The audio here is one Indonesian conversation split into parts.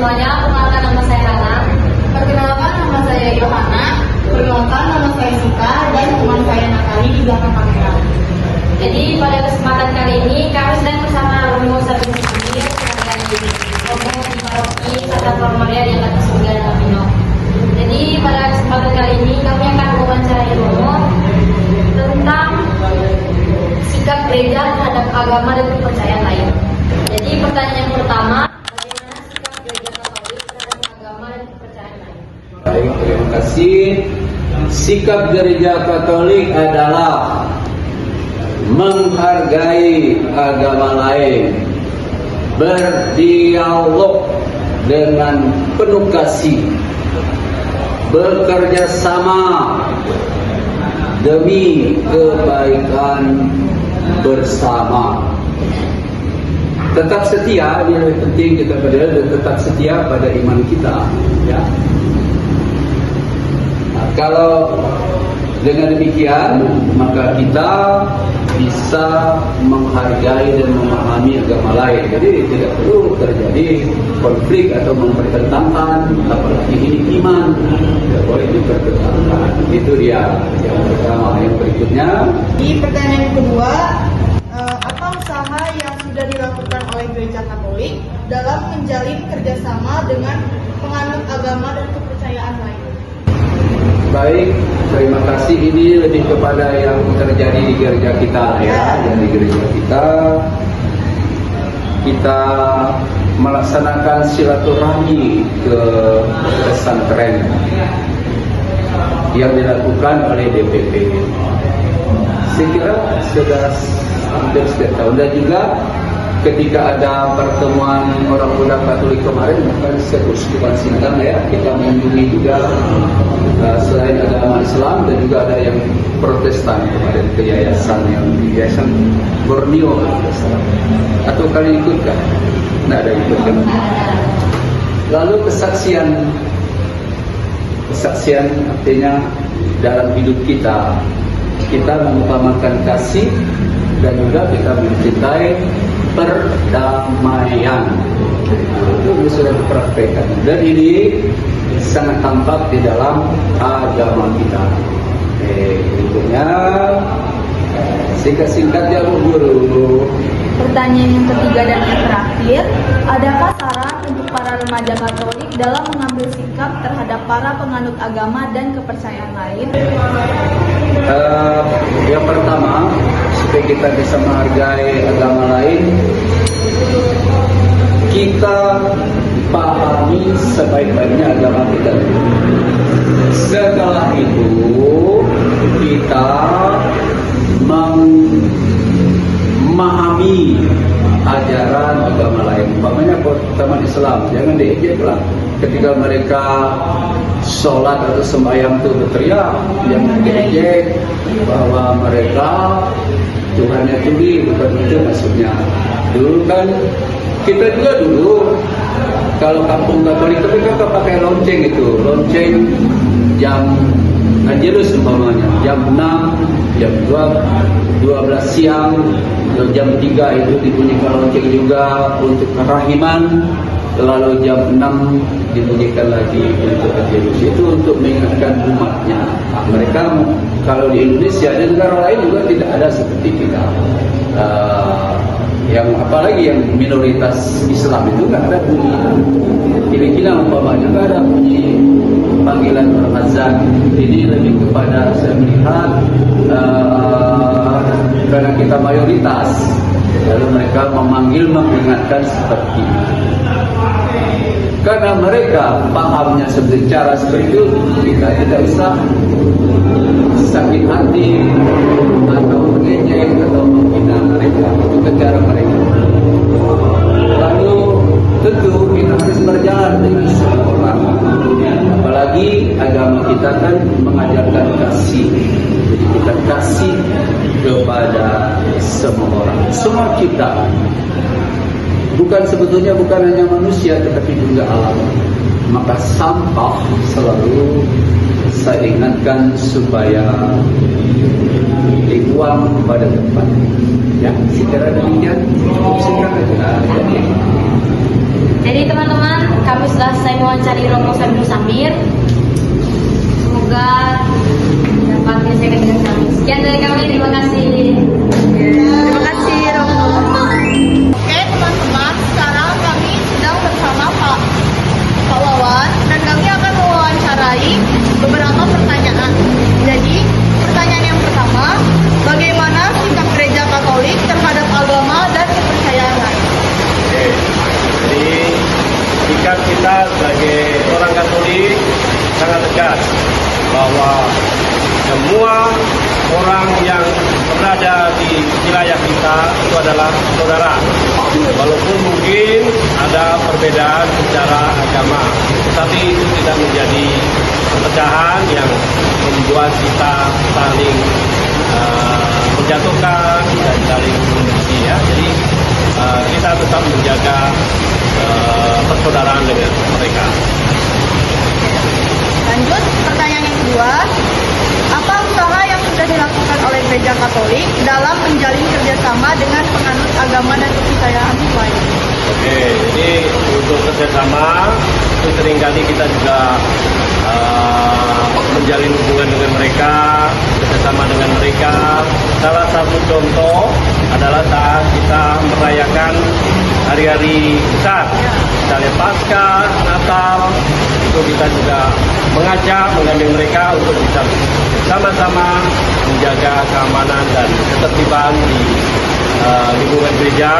semuanya, perkenalkan nama saya Hana. Perkenalkan nama saya Yohana. Perkenalkan nama saya Sita dan teman saya Natali di belakang kamera. Jadi pada kesempatan kali ini kami sedang bersama Romo Sabtu Sendiri sebagai Romo di Paroki Santa Maria di atas surga dan Pino. Jadi pada kesempatan kali ini kami akan mewawancarai Romo tentang sikap gereja terhadap agama dan kepercayaan lain. Jadi pertanyaan yang pertama, bagaimana sikap gereja Katolik terhadap agama dan kepercayaan lain? Baik, terima kasih. Sikap gereja Katolik adalah menghargai agama lain, berdialog dengan penuh kasih, bekerja sama demi kebaikan bersama. Tetap setia, ini lebih penting kita berdua, dan tetap setia pada iman kita. Ya. Nah, kalau dengan demikian, maka kita bisa menghargai dan memahami agama lain. Jadi tidak perlu terjadi konflik atau mempertentangkan, apalagi ini iman, tidak boleh dipertentangkan. Itu dia yang pertama. Yang berikutnya, Di pertanyaan yang kedua, apa usaha yang sudah dilakukan oleh gereja Katolik dalam menjalin kerjasama dengan penganut agama dan kepercayaan lain? baik, terima kasih. Ini lebih kepada yang terjadi di gereja kita ya. Di gereja kita melaksanakan silaturahmi ke pesantren yang dilakukan oleh DPP. Saya kira sudah hampir setiap tahun, dan juga ketika ada pertemuan orang muda Katolik kemarin, bukan sekuskupan Sintang ya, kita mengunjungi juga selain agama Islam dan juga ada yang Protestan kemarin ke yayasan Borneo atau kalian ikut kan? Tidak ada ikut kan? Lalu kesaksian artinya dalam hidup kita mengutamakan kasih dan juga kita mencintai perdamaian. Itu sudah dipraktekkan dan ini sangat tampak di dalam agama kita. Berikutnya singkat ya Bu Guru. Pertanyaan yang ketiga dan yang terakhir, adakah saran untuk para remaja Katolik dalam mengambil sikap terhadap para penganut agama dan kepercayaan lain? Yang pertama, supaya kita bisa menghargai agama lain, kita pahami sebaik-baiknya agama kita. Setelah itu kita memahami ajaran agama lain. Umpamanya teman Islam, jangan diejek lah. Ketika mereka sholat atau sembahyang itu berteriak, jangan diejek bahwa mereka Tuhannya tinggi, bukan itu maksudnya. Dulu kan kita juga kalau kampung Katolik itu kita pakai lonceng jam Angelus umpamanya, jam 6, jam 12 siang, jam 3 itu dibunyikan lonceng juga untuk kerahiman, lalu jam 6 dibunyikan lagi untuk Angelus, itu untuk mengingatkan umatnya. Mereka kalau di Indonesia dan negara lain juga tidak ada seperti kita. Yang apalagi yang minoritas Islam itu nggak ada bunyi Filipina umpamanya, nggak ada bunyi panggilan azan. Ini lebih kepada saya melihat karena kita mayoritas, lalu mereka memanggil mengingatkan seperti itu. Karena mereka pahamnya secara seperti itu, kita tidak usah sakit hati atau mengejek atau menghina mereka, itu cara mereka. Lalu tentu kita harus berjalan dengan semua orang, apalagi agama kita kan mengajarkan kasih. Jadi kita kasih kepada semua orang, semua kita. Bukan sebetulnya bukan hanya manusia, tetapi juga alam. maka sampah selalu saya ingatkan supaya dibuang pada tempat. Ya, sekira demikian cukup singkat aja. Jadi teman-teman, kami selesai mewawancari Romo Sambil Samir. Semoga dapat menyelesaikan dengan kami. Sekian dari kami, terima kasih. Terima kasih Romo. Oke teman-teman, sekarang kami sedang bersama Pak Wawan dan kami akan mewawancarai beberapa pertanyaan. Jadi, pertanyaan yang pertama, bagaimana sikap Gereja Katolik terhadap agama dan kepercayaan lain? Oke, jadi sikap kita sebagai orang Katolik sangat tegas bahwa semua orang yang berada di wilayah kita itu adalah saudara. Walaupun mungkin ada perbedaan secara agama, tetapi itu tidak menjadi perpecahan yang membuat kita saling menjatuhkan dan saling membenci ya. Jadi kita tetap menjaga persaudaraan dengan mereka. Lanjut, pertanyaan yang kedua, apa usaha yang sudah dilakukan oleh Gereja Katolik dalam menjalin kerjasama dengan penganut agama dan kepercayaan lain? Oke, jadi untuk kerjasama itu seringkali kita juga menjalin hubungan dengan mereka, kerjasama dengan mereka. Salah satu contoh adalah saat kita merayakan hari-hari besar, misalnya Paskah, Natal, itu kita juga mengajak, menggandeng mereka untuk bisa sama-sama menjaga keamanan dan ketertiban di lingkungan gereja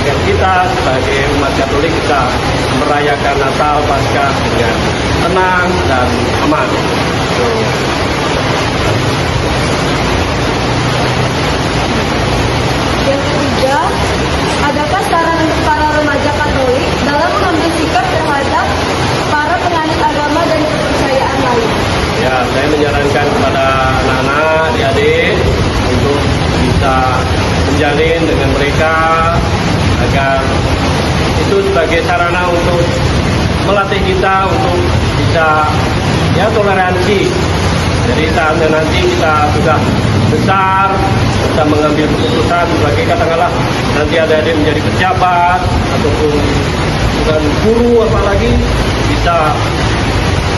agar kita sebagai umat Katolik bisa merayakan Natal Paskah dengan tenang dan aman. Yang ketiga, adakah saran untuk para remaja Katolik dalam mengambil sikap terhadap para penganut agama dan kepercayaan lain? Ya, saya menyarankan kepada anak-anak, adik-adik untuk bisa menjalin dengan mereka agar itu sebagai sarana untuk melatih kita untuk bisa ya toleransi. Jadi saatnya nanti kita sudah besar, kita mengambil keputusan sebagai katakanlah nanti ada menjadi pejabat ataupun bukan guru apalagi bisa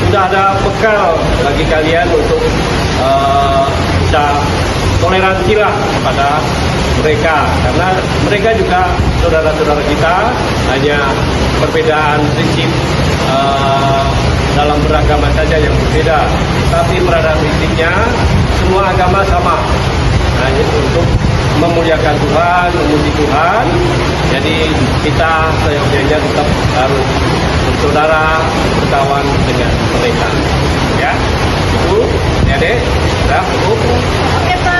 sudah ada bekal bagi kalian untuk bisa toleransi lah kepada mereka karena mereka juga saudara-saudara kita, hanya perbedaan prinsip dalam beragama saja yang berbeda, tapi pada prinsipnya semua agama sama, hanya untuk memuliakan Tuhan, memuji Tuhan. Jadi kita seyogyanya tetap harus bersaudara, berkawan dengan mereka. Ya, itu, ya dek, sudah cukup. Oke Pak,